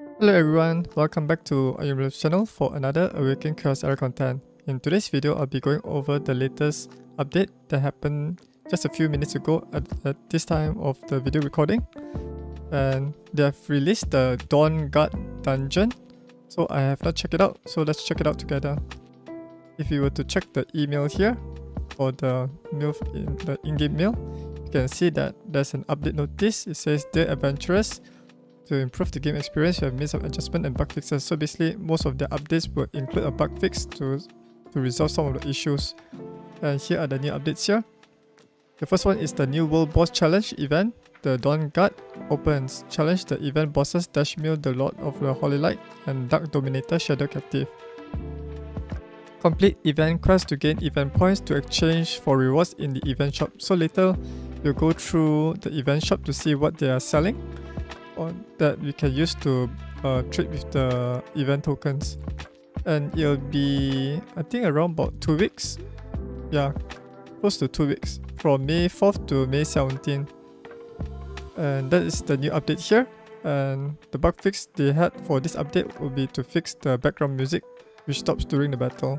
Hello everyone, welcome back to Ayumilove channel for another Awaken Chaos Era content. In today's video, I'll be going over the latest update that happened just a few minutes ago at this time of the video recording. And they have released the Dawn Guard dungeon. So I have not checked it out, so let's check it out together. If you were to check the email here, or the mail, the in-game mail, you can see that there's an update notice. It says, "Dear adventurers, to improve the game experience, you have made some adjustment and bug fixes." So basically, most of the updates will include a bug fix to resolve some of the issues. And here are the new updates here. The first one is the new World Boss Challenge event. The Dawn Guard opens. Challenge the event bosses Dashmir, the Lord of the Holy Light, and Dark Dominator Shadow Captive. Complete event quests to gain event points to exchange for rewards in the event shop. So later, you'll go through the event shop to see what they are selling, or that we can use to trade with the event tokens. And it'll be, I think, around about 2 weeks. Yeah, close to 2 weeks, from May 4th to May 17th. And that is the new update here. And the bug fix they had for this update will be to fix the background music, which stops during the battle.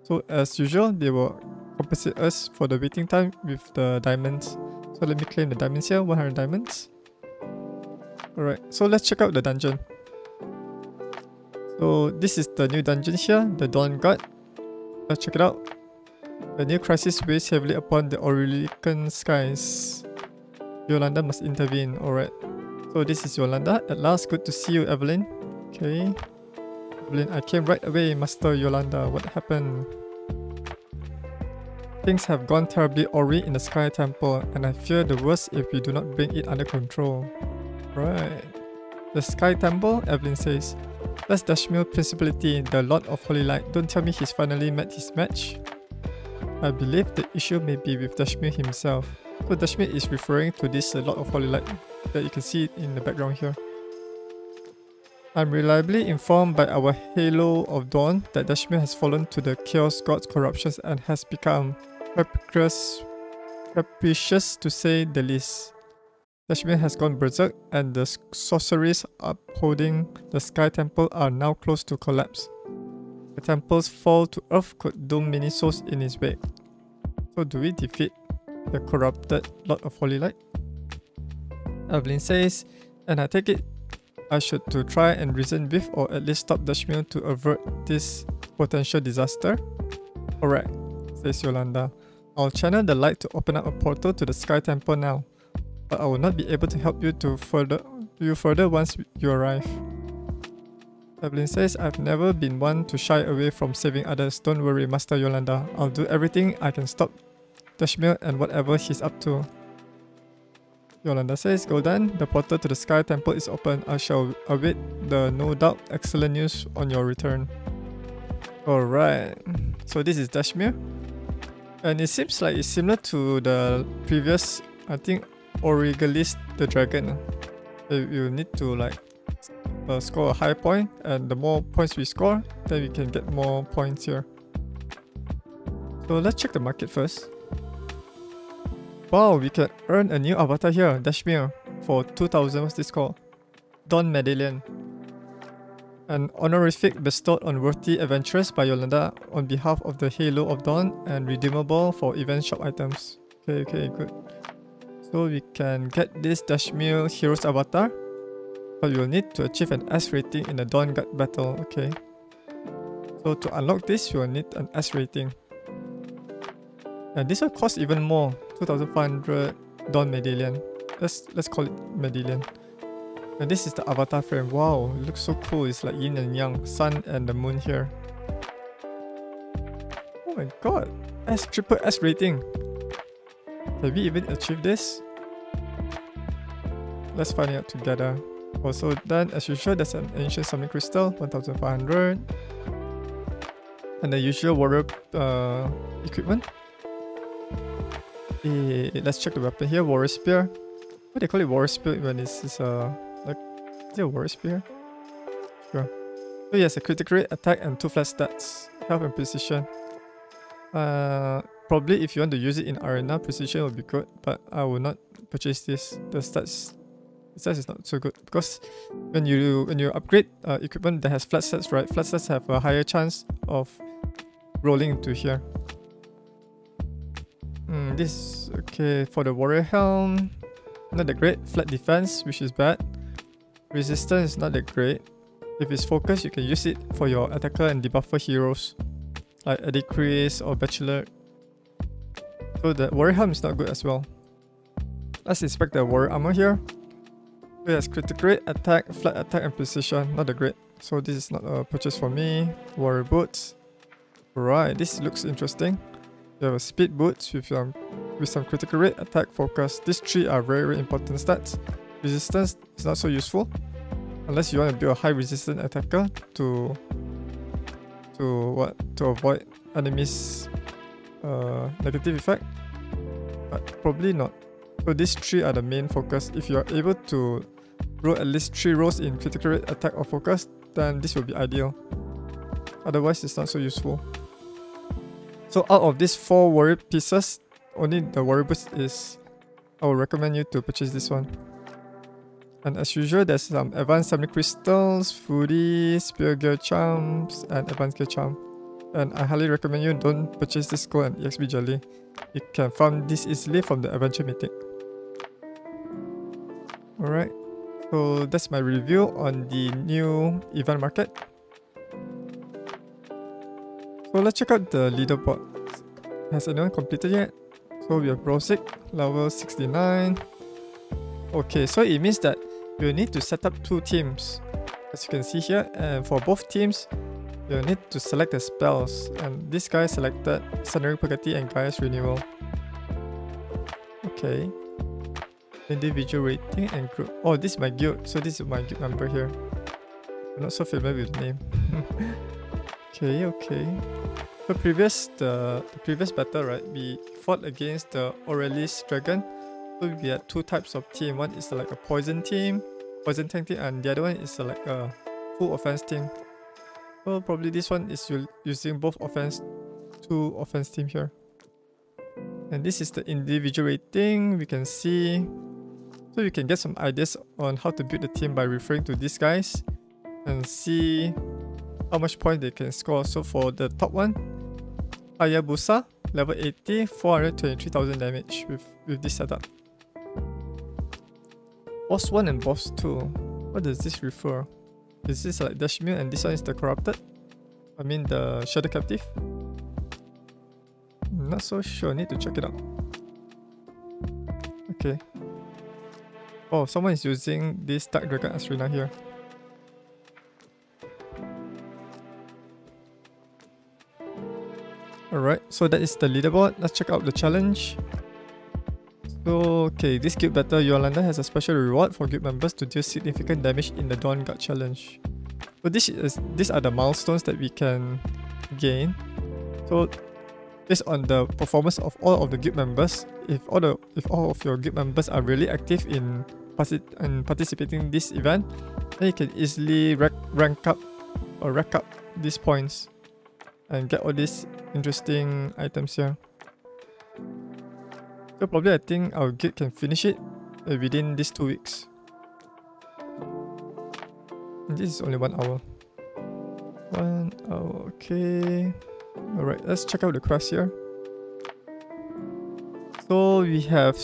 So as usual, they will compensate us for the waiting time with the diamonds. So let me claim the diamonds here, 100 diamonds. Alright, so let's check out the dungeon. So this is the new dungeon here, the Dawn Guard. Let's check it out. The new crisis weighs heavily upon the Awaken skies. Yolanda must intervene. Alright. So this is Yolanda. At last, good to see you, Evelyn. Okay. Evelyn, I came right away, Master Yolanda. What happened? Things have gone terribly awry in the Sky Temple, and I fear the worst if we do not bring it under control. Right. The Sky Temple, Evelyn says. That's Dashmir Principality, the Lord of Holy Light. Don't tell me he's finally met his match. I believe the issue may be with Dashmir himself. So Dashmir is referring to this Lord of Holy Light that you can see in the background here. I'm reliably informed by our Halo of Dawn that Dashmir has fallen to the Chaos God's corruptions and has become capricious to say the least. Dashmir has gone berserk, and the sorceries upholding the Sky Temple are now close to collapse. The temple's fall to earth could doom many souls in its wake. So do we defeat the corrupted Lord of Holy Light? Evelyn says, and I take it I should to try and reason with, or at least stop Dashmir to avert this potential disaster. Correct, says Yolanda. I'll channel the light to open up a portal to the Sky Temple now, but I will not be able to help you further once you arrive. Evelyn says, I've never been one to shy away from saving others. Don't worry, Master Yolanda. I'll do everything I can stop Dashmir and whatever he's up to. Yolanda says, go then. The portal to the Sky Temple is open. I shall await the no doubt excellent news on your return. Alright, so this is Dashmir. And it seems like it's similar to the previous, I think, Aurigelis the Dragon. You need to like score a high point, and the more points we score, then we can get more points here. So let's check the market first. Wow, we can earn a new avatar here, Dashmir, for 2000. What's this called? Dawn Medallion. An honorific bestowed on worthy adventurers by Yolanda on behalf of the Halo of Dawn, and redeemable for event shop items. Okay, good. So we can get this Dashmir Hero's avatar, but you'll need to achieve an S rating in the Dawn Guard battle. Okay. So to unlock this, you'll need an S rating. And this will cost even more, 2500 Dawn Medallion. Let's call it Medallion. And this is the avatar frame. Wow, it looks so cool. It's like yin and yang, sun and the moon here. Oh my god, triple S rating. Can we even achieve this? Let's find out together. Also then, as usual, there's an ancient summoning crystal, 1500. And the usual warrior equipment. Let's check the weapon here. Warrior spear. What do they call it? Warrior spear when it's like, is it a warrior spear? Sure. So yes, a critical rate, attack, and 2 flat stats. Health and precision. Probably if you want to use it in arena, precision will be good, but I will not purchase this. The stats Size is not so good because when you upgrade equipment that has flat sets, right? Flat sets have a higher chance of rolling into here. This okay for the warrior helm. Not that great. Flat defense, which is bad. Resistance is not that great. If it's focused, you can use it for your attacker and debuffer heroes like Eddie Chris or Bachelor. So the warrior helm is not good as well. Let's inspect the warrior armor here. It has critical rate, attack, flat attack, and precision. Not that great. So this is not a purchase for me. Warrior boots. Right, this looks interesting. You have a speed boots with some critical rate, attack, focus. These three are very, very important stats. Resistance is not so useful unless you want to build a high resistant attacker to avoid enemies negative effect. But probably not. So these three are the main focus. If you are able to roll at least 3 rolls in critical rate, attack, or focus, then this will be ideal. Otherwise, it's not so useful. So out of these 4 warrior pieces, only the warrior boost is... I would recommend you to purchase this one. And as usual, there's some advanced summoning crystals, foodie, spear gear charms, and advanced gear charm. And I highly recommend you don't purchase this gold and EXP jelly. You can farm this easily from the adventure mythic. Alright, so that's my review on the new event market. So let's check out the leaderboard. Has anyone completed yet? So we have Rosic, level 69. Okay, so it means that you need to set up 2 teams, as you can see here, and for both teams, you need to select the spells, and this guy selected Sundery Purgati and Gaia's Renewal. Okay. Individual rating and group. Oh, this is my guild, so this is my guild member here. I'm not so familiar with the name. Okay. So the previous battle, right, we fought against the Aurelius dragon. So we had 2 types of team. One is like a poison team, poison tank team, and the other one is like a full offense team. So probably this one is using both offense, 2 offense team here. And this is the individual rating. We can see, so you can get some ideas on how to build the team by referring to these guys and see how much point they can score. So for the top one, Hayabusa, level 80, 423,000 damage with this setup. Boss 1 and Boss 2. What does this refer? Is this like Dashmir and this one is the Corrupted? I mean the Shadow Captive? I'm not so sure, need to check it out. Okay. Oh, someone is using this Dark Dragon Asrina here. Alright, so that is the leaderboard. Let's check out the challenge. So, okay, this guild battle, Yolanda has a special reward for guild members to deal significant damage in the Dawn Guard challenge. So these are the milestones that we can gain. So based on the performance of all of the guild members, if all of your guild members are really active in participating in this event, then you can easily rack up these points and get all these interesting items here. So probably I think our guild can finish it within these 2 weeks. And this is only 1 hour. 1 hour, okay. Alright, let's check out the quest here. So we have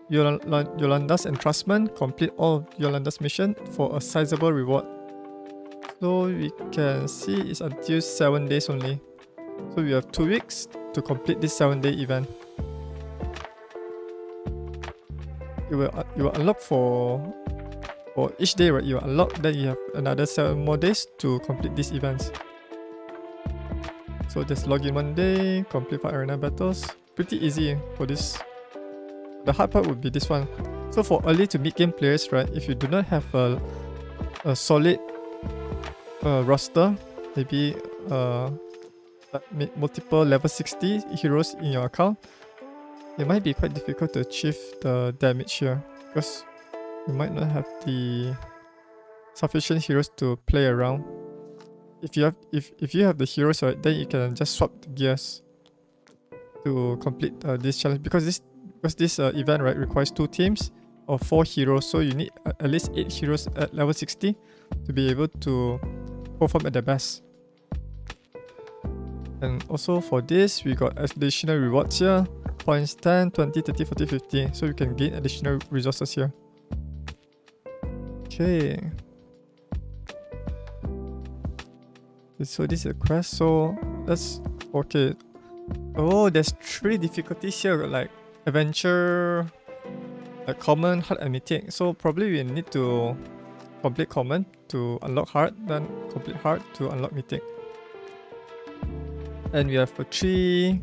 Yolanda's entrustment. Complete all of Yolanda's mission for a sizable reward. So we can see it's until 7 days only. So we have 2 weeks to complete this 7-day event. You will unlock for each day, right? You will unlock, then you have another 7 more days to complete these events. So just log in 1 day, complete 5 arena battles. Pretty easy for this. The hard part would be this one. So for early to mid-game players, right, if you do not have a solid roster, maybe multiple level 60 heroes in your account, it might be quite difficult to achieve the damage here because you might not have the sufficient heroes to play around. If you have the heroes, right, then you can just swap the gears to complete this challenge, because this event, right, requires 2 teams or 4 heroes, so you need at least 8 heroes at level 60 to be able to perform at their best. And also for this, we got additional rewards here. Points 10, 20, 30, 40, 50. So you can gain additional resources here. Okay. So this is a quest. So that's okay. Oh, there's 3 difficulties here, like adventure, like common, hard, and mythic. So probably we need to complete common to unlock hard, then complete hard to unlock mythic. And we have 3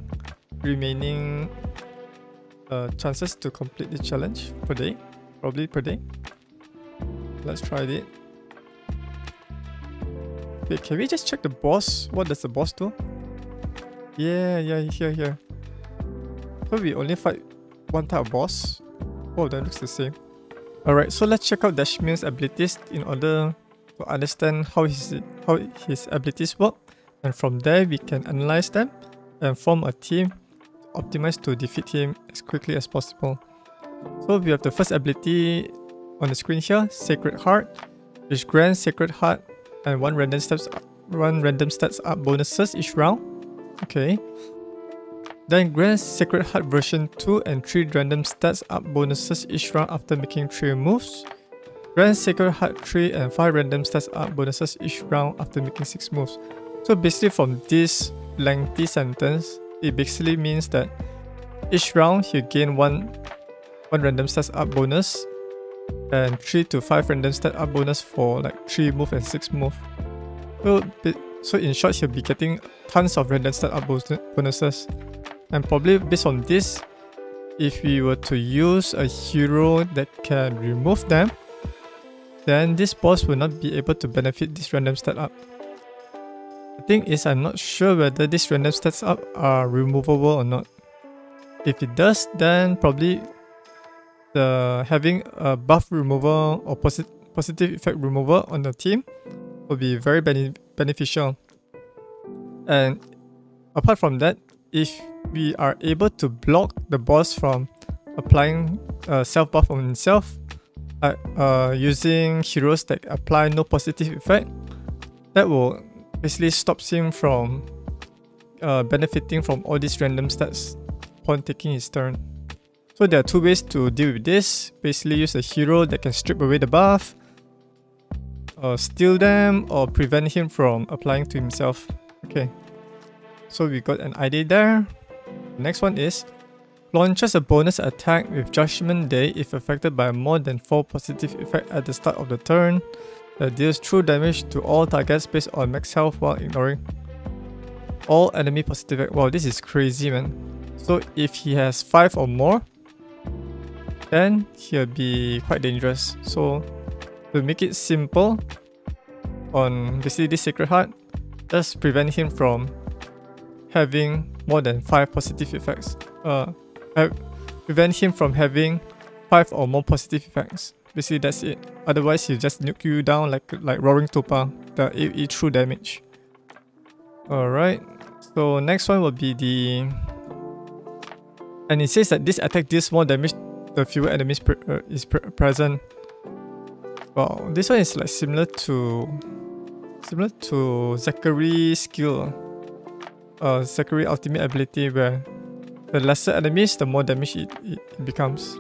remaining chances to complete the challenge per day, probably per day. Let's try it. Okay, can we just check the boss? What does the boss do? Yeah, here. So we only fight one type of boss. Oh, that looks the same. Alright, so let's check out Dashmir's abilities in order to understand how his abilities work. And from there, we can analyze them and form a team optimized to defeat him as quickly as possible. So we have the first ability on the screen here, Sacred Heart, which grants Sacred Heart and one random stats up bonuses each round. Okay. Then grants Sacred Heart version 2 and 3 random stats up bonuses each round after making 3 moves. Grants Sacred Heart 3 and 5 random stats up bonuses each round after making 6 moves. So basically from this lengthy sentence, it basically means that each round you gain one random stats up bonus and 3 to 5 random stat up bonus for like 3 move and 6 move. So in short, you'll be getting tons of random stat up bonuses. And probably based on this, if we were to use a hero that can remove them, then this boss will not be able to benefit this random stat up. The thing is, I'm not sure whether these random stats up are removable or not. If it does, then probably having a buff removal or positive effect removal on the team will be very beneficial. And apart from that, if we are able to block the boss from applying self buff on himself, using heroes that apply no positive effect, that will basically stop him from benefiting from all these random stats upon taking his turn. So there are 2 ways to deal with this. Basically use a hero that can strip away the buff, steal them, or prevent him from applying to himself. Okay, so we got an idea there. The next one is launches a bonus attack with Judgment Day if affected by more than 4 positive effects at the start of the turn that deals true damage to all targets based on max health while ignoring all enemy positive effects. Wow, this is crazy, man. So if he has 5 or more, then he'll be quite dangerous. So to make it simple on basically this Sacred Heart, just prevent him from having more than 5 positive effects. Prevent him from having 5 or more positive effects. Basically that's it. Otherwise he'll just nuke you down like Roaring Topa, the AE true damage. Alright, so next one will be the... And it says that this attack deals more damage the fewer enemies present. Wow, this one is like similar to Zachary's skill, Zachary ultimate ability, where the lesser enemies, the more damage it becomes.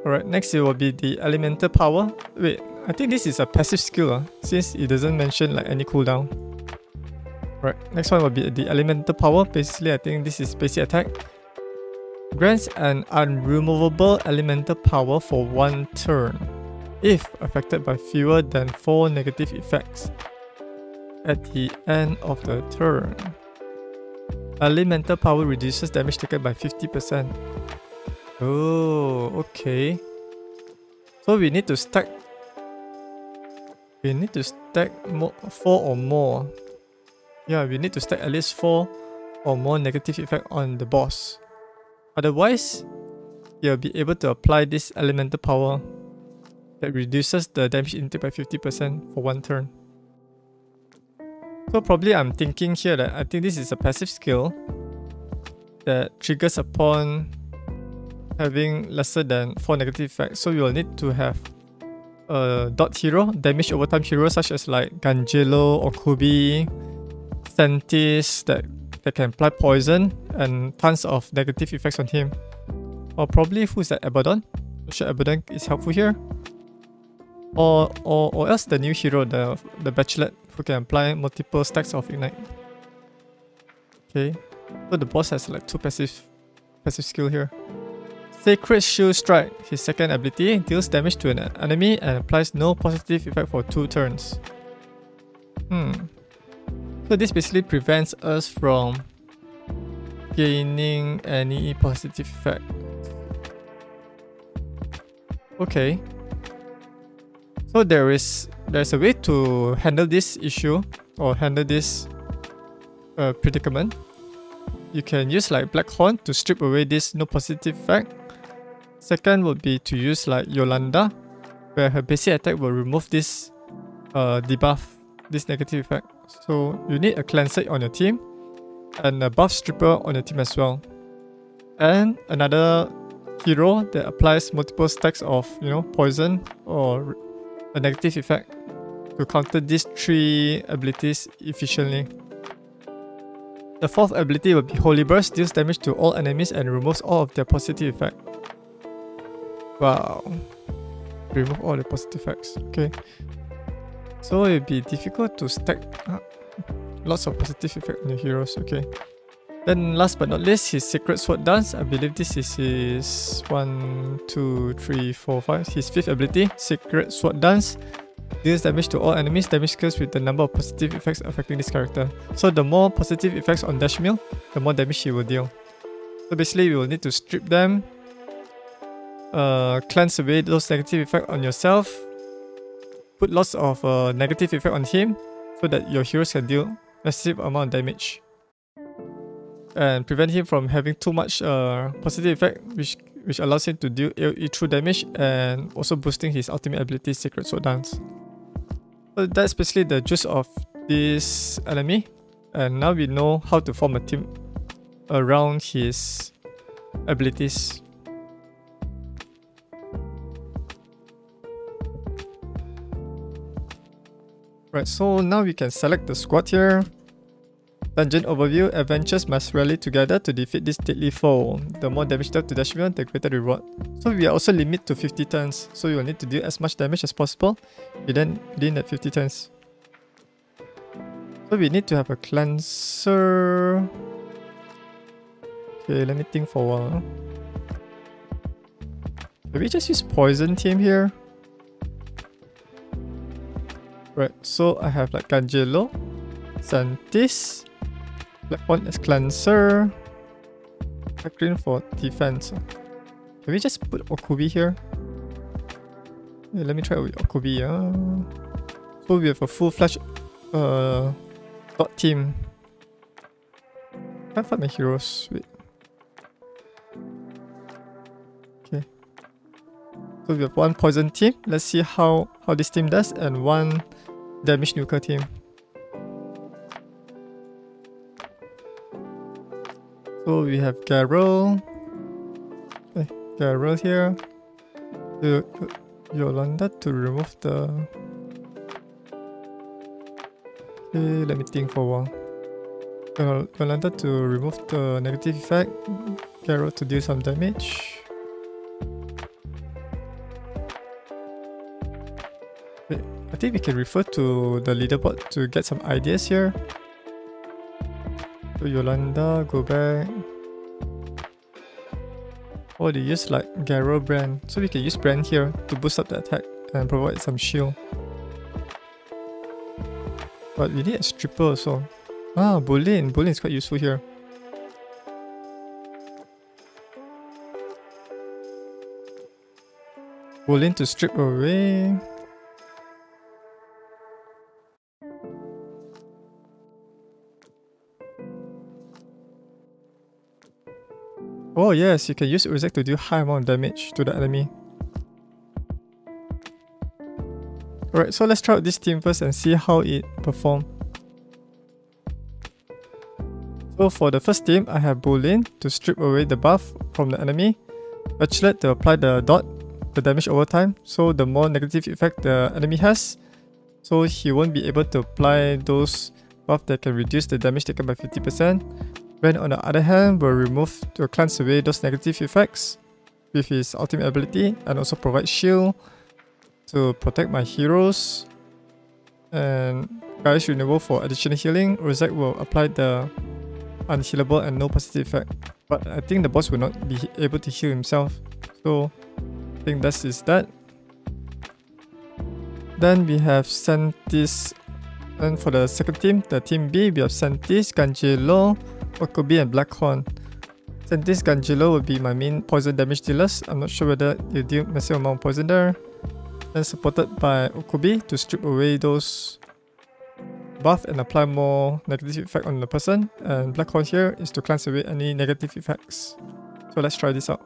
Alright, next it will be the elemental power. Wait, I think this is a passive skill since it doesn't mention like any cooldown. Right, next one will be the elemental power. Basically, I think this is basic attack. Grants an unremovable elemental power for 1 turn if affected by fewer than 4 negative effects at the end of the turn. Elemental power reduces damage taken by 50%. Oh, okay. So we need to stack 4 or more. Yeah, we need to stack at least 4 or more negative effect on the boss. Otherwise, you'll be able to apply this elemental power that reduces the damage intake by 50% for 1 turn. So probably I'm thinking here that I think this is a passive skill that triggers upon having lesser than 4 negative effects. So we will need to have a dot hero, damage over time hero such as like Ganjelo or Kubi, Sentis that can apply poison and tons of negative effects on him. Or probably who's that, Abaddon? I'm sure Abaddon is helpful here. Or else the new hero, the Bachelet, who can apply multiple stacks of ignite. Okay, so the boss has like 2 passive skill here. Sacred Shield Strike, his second ability, deals damage to an enemy and applies no positive effect for 2 turns. So this basically prevents us from gaining any positive effect. Okay. So there's a way to handle this issue or handle this predicament. You can use like Black Horn to strip away this no positive effect. Second would be to use like Yolanda, where her basic attack will remove this debuff, this negative effect. So you need a cleanser on your team and a buff stripper on your team as well. And another hero that applies multiple stacks of, you know, poison or a negative effect to counter these 3 abilities efficiently. The 4th ability will be Holy Burst, deals damage to all enemies and removes all of their positive effects. Wow. Remove all the positive effects. Okay. So it'll be difficult to stack lots of positive effect on your heroes. Okay. Then last but not least, his Sacred Sword Dance. I believe this is his 1, 2, 3, 4, 5. His 5th ability, Sacred Sword Dance. Deals damage to all enemies, damage scales with the number of positive effects affecting this character. So the more positive effects on Dashmir, the more damage he will deal. So basically we will need to strip them, cleanse away those negative effects on yourself, put lots of negative effect on him so that your heroes can deal massive amount of damage. And prevent him from having too much positive effect, which allows him to deal AoE true damage and also boosting his ultimate ability, Sacred Sword Dance. So that's basically the gist of this enemy, and now we know how to form a team around his abilities. Right, so now we can select the squad here. Dungeon overview, adventurers must rally together to defeat this deadly foe. The more damage dealt to Dashmir, the greater the reward. So we are also limited to 50 turns, so you will need to deal as much damage as possible within that 50 turns. So we need to have a cleanser. Okay, let me think for a while. Can we just use poison team here? Right, so I have like Ganjelo, Sentis, Black Horn as cleanser, Black Green for defense. Can we just put Okubi here? Yeah, let me try with Okubi. So we have a full-fledged dot team. Can't find my heroes. Wait. Okay. So we have one poison team. Let's see how this team does, and one damage nuker team. So we have Garrel here. Yolanda to remove the... Okay, let me think for a while. Yolanda to remove the negative effect. Garrel to deal some damage. Wait, I think we can refer to the leaderboard to get some ideas here. So Yolanda, go back. Or they use like Garrel brand. So we can use brand here to boost up the attack and provide some shield. But we need a stripper also. Ah, Bolin. Bolin is quite useful here. Bolin to strip away. Oh yes, you can use Urzek to do high amount of damage to the enemy. Alright, so let's try out this team first and see how it performs. So for the first team, I have Bolin to strip away the buff from the enemy. Bachelor to apply the dot, the damage over time. So the more negative effect the enemy has, so he won't be able to apply those buffs that can reduce the damage taken by 50%. Ren on the other hand will remove to cleanse away those negative effects with his ultimate ability and also provide shield to protect my heroes. And Gaia's Renewal for additional healing. Rozak will apply the unhealable and no positive effect. But I think the boss will not be able to heal himself. So I think that is that. Then we have Sentis. And for the second team, the team B, we have Sentis, Ganjelo, Okobi and Blackhorn. Sentis, Ganjelo will be my main poison damage dealers. I'm not sure whether you deal massive amount of poison there. Then supported by Okobi to strip away those buff and apply more negative effect on the person. And Blackhorn here is to cleanse away any negative effects. So let's try this out.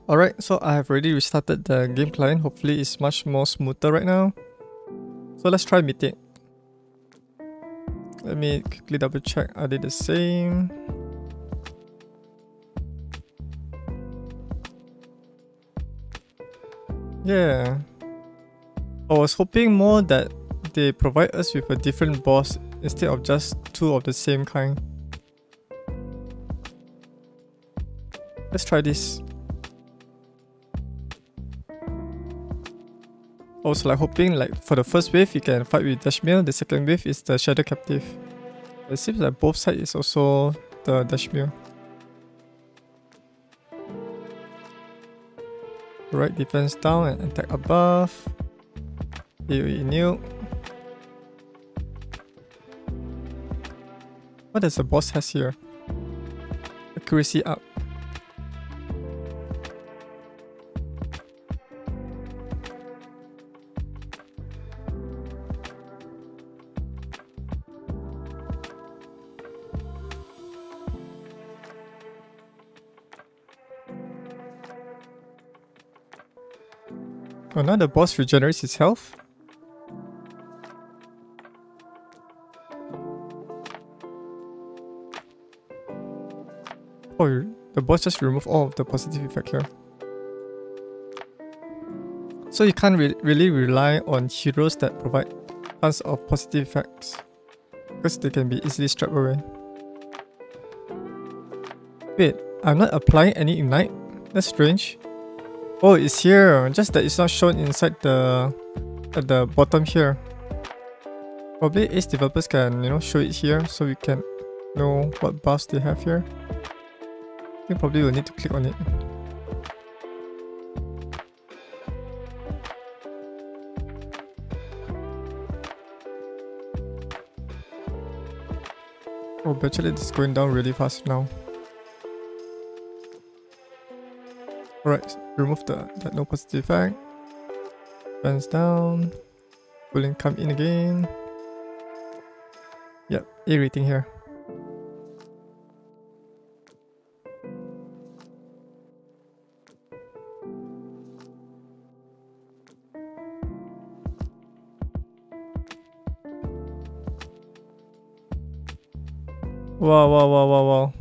Alright, so I have already restarted the game client. Hopefully it's much more smoother right now. So let's try Mythic. Let me quickly double check. Are they the same? Yeah. I was hoping more that they provide us with a different boss instead of just two of the same kind. Let's try this. Also, like hoping like for the first wave you can fight with Dashmir, the second wave is the Shadow Captive. It seems like both sides is also the Dashmir. Right, defense down and attack above. AoE nuke. What does the boss has here? Accuracy up. Oh, now the boss regenerates his health. Oh, the boss just removed all of the positive effect here. So you can't really rely on heroes that provide tons of positive effects, because they can be easily stripped away. Wait, I'm not applying any ignite? That's strange. Oh, it's here, just that it's not shown inside at the bottom here. Probably Ace developers can, show it here so we can know what buffs they have here. I think probably we'll need to click on it. Oh, Bachelet is going down really fast now. Alright, remove that no positive effect. Fans down. Pulling come in again. Yep, A rating here. Wow.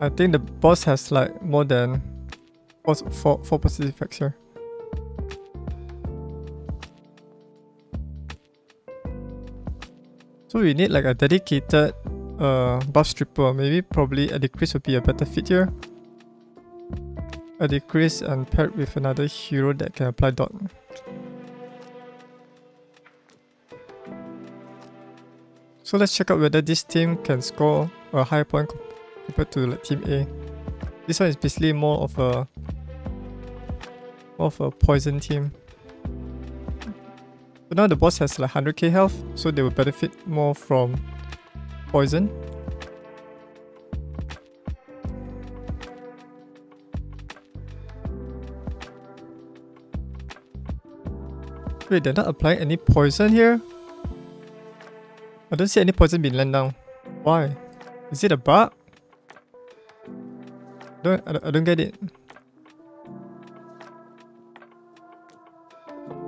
I think the boss has like more than four positive effects here. So we need like a dedicated buff stripper. Maybe probably a decrease would be a better fit here. A decrease and paired with another hero that can apply dot. So let's check out whether this team can score a higher point compared to like team A. This one is basically more of a poison team. So now the boss has like 100k health, so they will benefit more from poison. Wait, they're not applying any poison here? I don't see any poison being land down. Why? Is it a bug? I don't get it.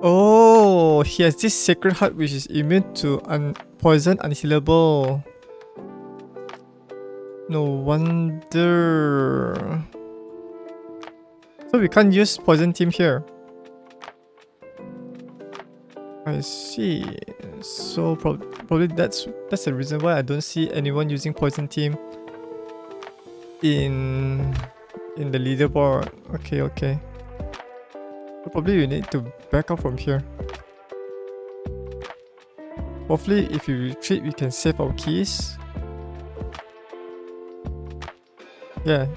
Oh, he has this sacred heart which is immune to poison unhealable. No wonder. So we can't use poison team here. I see. So probably that's the reason why I don't see anyone using poison team in the leaderboard. Okay. So probably we need to back up from here. Hopefully if we retreat we can save our keys. Yeah.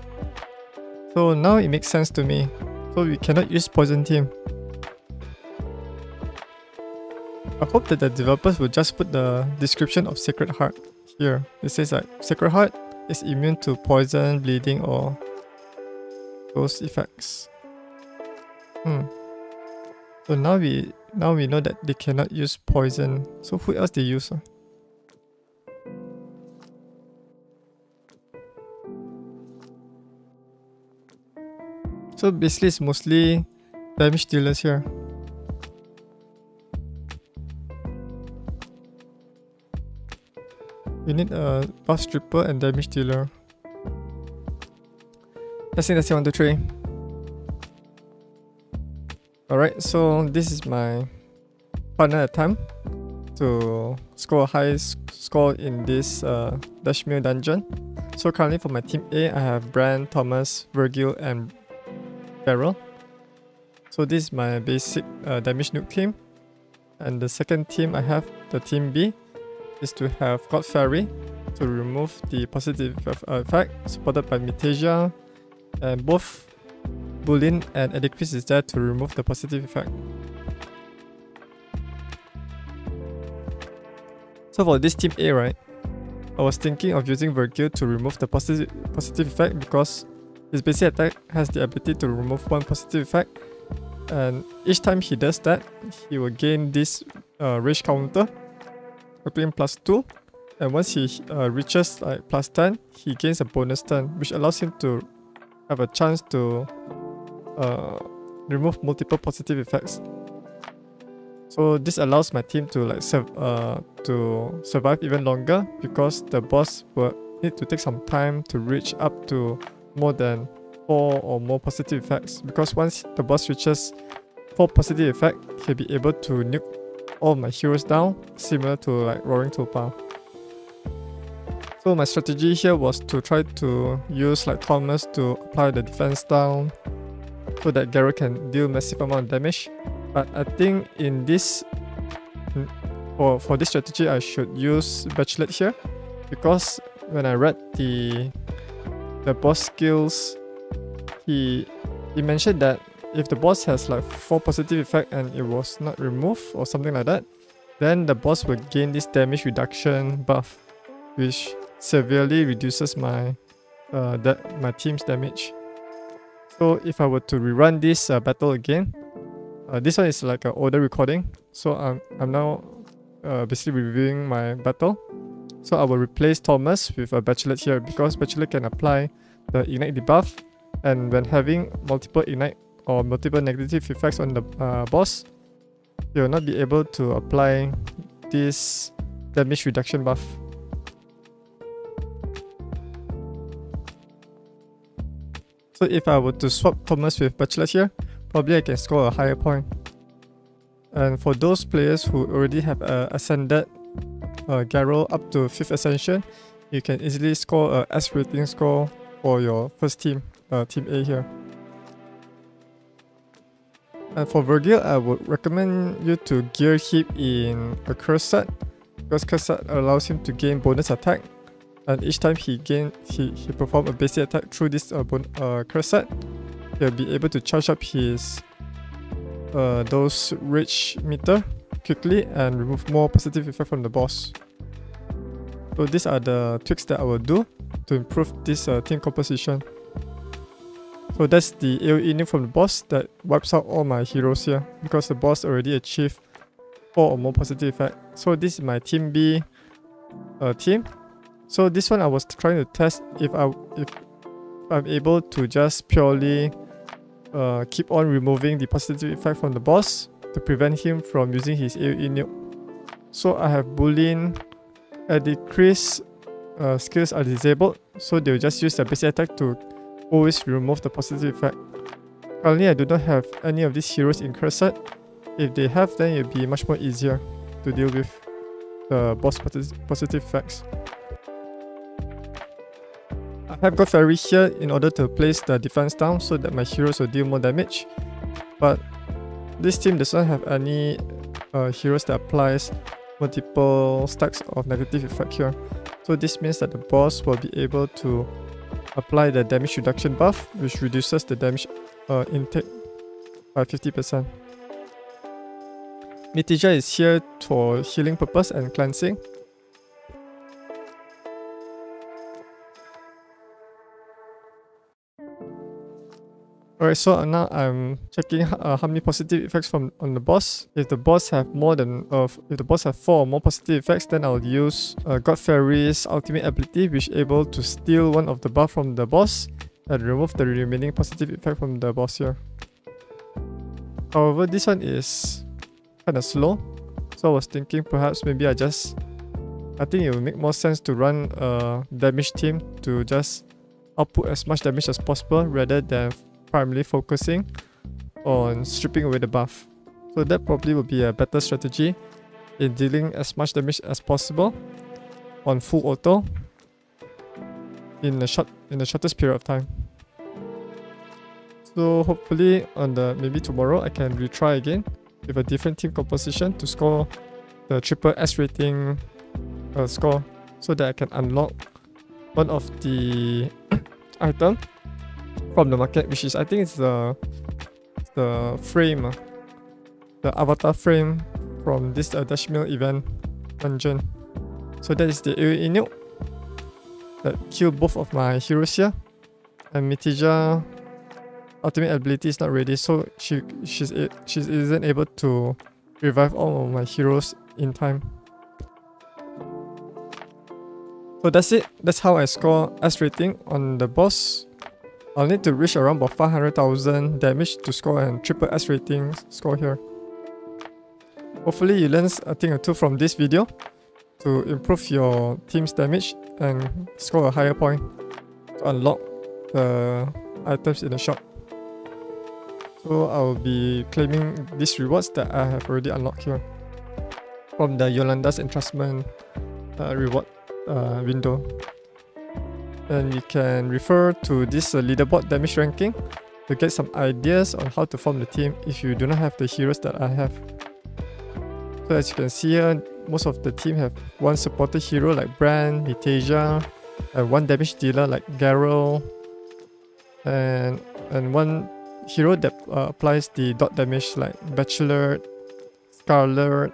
So now it makes sense to me. So we cannot use poison team. I hope that the developers will just put the description of Sacred Heart here. It says like Sacred Heart is immune to poison, bleeding or those effects. So now we know that they cannot use poison. So who else they use? So basically it's mostly damage dealers here. You need a buff stripper and damage dealer. Testing, 1, 2, 3. Alright, so this is my final attempt to score a high score in this Dashmir dungeon. So currently for my team A, I have Bran, Thomas, Virgil and Beryl. So this is my basic damage nuke team. And the second team I have, the team B, is to have God Fairy to remove the positive effect, supported by Mitasia, and both Bulin and Edicris is there to remove the positive effect. So for this team A, right, I was thinking of using Virgil to remove the positive effect because his basic attack has the ability to remove 1 positive effect, and each time he does that, he will gain this rage counter, between +2, and once he reaches like +10, he gains a bonus turn, which allows him to have a chance to remove multiple positive effects. So this allows my team to like to survive even longer, because the boss will need to take some time to reach up to more than 4 or more positive effects, because once the boss reaches 4 positive effects, he'll be able to nuke all my heroes down, similar to like Roaring Tulpa. So my strategy here was to try to use like Thomas to apply the defense down so that Garrett can deal massive amount of damage. But I think in this, for this strategy, I should use Bachelet here, because when I read the boss skills, he mentioned that if the boss has like 4 positive effect and it was not removed or something like that, then the boss will gain this damage reduction buff, which severely reduces my my team's damage. So if I were to rerun this battle again, this one is like an older recording, so I'm now basically reviewing my battle. So I will replace Thomas with a Bachelet here, because Bachelet can apply the Ignite debuff, and when having multiple Ignite or multiple negative effects on the boss, you will not be able to apply this damage reduction buff. So if I were to swap Thomas with Bachelet here, probably I can score a higher point. And for those players who already have ascended Garou up to 5th ascension, you can easily score a S rating score for your first team, team A here. And for Virgil, I would recommend you to gear him in a curse set, because curse set allows him to gain bonus attack, and each time he performs a basic attack through this curse set, he'll be able to charge up his those rage meter quickly and remove more positive effect from the boss. So these are the tweaks that I will do to improve this team composition. So that's the AoE nuke from the boss that wipes out all my heroes here, because the boss already achieved 4 or more positive effect. So this is my team B team. So this one I was trying to test if I'm able to just purely keep on removing the positive effect from the boss to prevent him from using his AoE nuke. So I have Bulin, Edicris skills are disabled, so they'll just use their basic attack to always remove the positive effect. Currently I do not have any of these heroes in curse set. If they have, then it'll be much more easier to deal with the boss positive effects. I have got Fairy here in order to place the defense down so that my heroes will deal more damage, but this team does not have any heroes that applies multiple stacks of negative effect here. So this means that the boss will be able to apply the damage reduction buff, which reduces the damage intake by 50%. Mitasia is here for healing purpose and cleansing. Alright, so now I'm checking how many positive effects on the boss. If the boss have if the boss have 4 or more positive effects, then I'll use God Fairy's ultimate ability, which is able to steal one of the buff from the boss and remove the remaining positive effect from the boss here. However, this one is kinda slow, so I was thinking perhaps maybe I think it would make more sense to run a damage team to just output as much damage as possible rather than primarily focusing on stripping away the buff. So that probably would be a better strategy in dealing as much damage as possible on full auto in the shortest period of time. So hopefully maybe tomorrow I can retry again with a different team composition to score the triple S rating score, so that I can unlock one of the item from the market, which is, I think it's the frame, the avatar frame from this Dashmir event dungeon. So that is the Ayumilove that killed both of my heroes here, and Mythic ultimate ability is not ready, so she isn't able to revive all of my heroes in time. So that's it. That's how I score S rating on the boss. I'll need to reach around about 500,000 damage to score a triple S rating score here. Hopefully you learned a thing or two from this video to improve your team's damage and score a higher point to unlock the items in the shop. So I'll be claiming these rewards that I have already unlocked here from the Yolanda's entrustment reward window. And you can refer to this leaderboard damage ranking to get some ideas on how to form the team if you do not have the heroes that I have. So as you can see here, most of the team have one supported hero like Brand, Nitasia, and one damage dealer like Garrel, and one hero that applies the dot damage like Bachelor, Scarlet,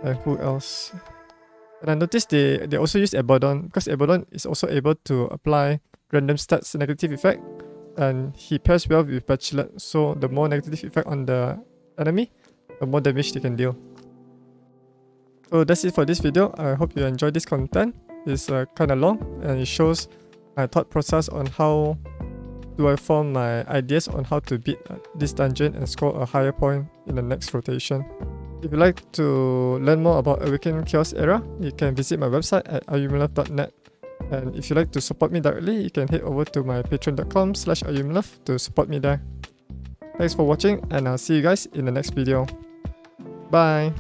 and who else? And I noticed they also use Abaddon, because Abaddon is also able to apply random stats negative effect, and he pairs well with Bachelor, so the more negative effect on the enemy, the more damage they can deal. So that's it for this video. I hope you enjoyed this content. It's kinda long, and it shows my thought process on how do I form my ideas on how to beat this dungeon and score a higher point in the next rotation. If you'd like to learn more about Awaken Chaos Era, you can visit my website at ayumilove.net. And if you'd like to support me directly, you can head over to my patreon.com/ayumilove to support me there. Thanks for watching, and I'll see you guys in the next video. Bye!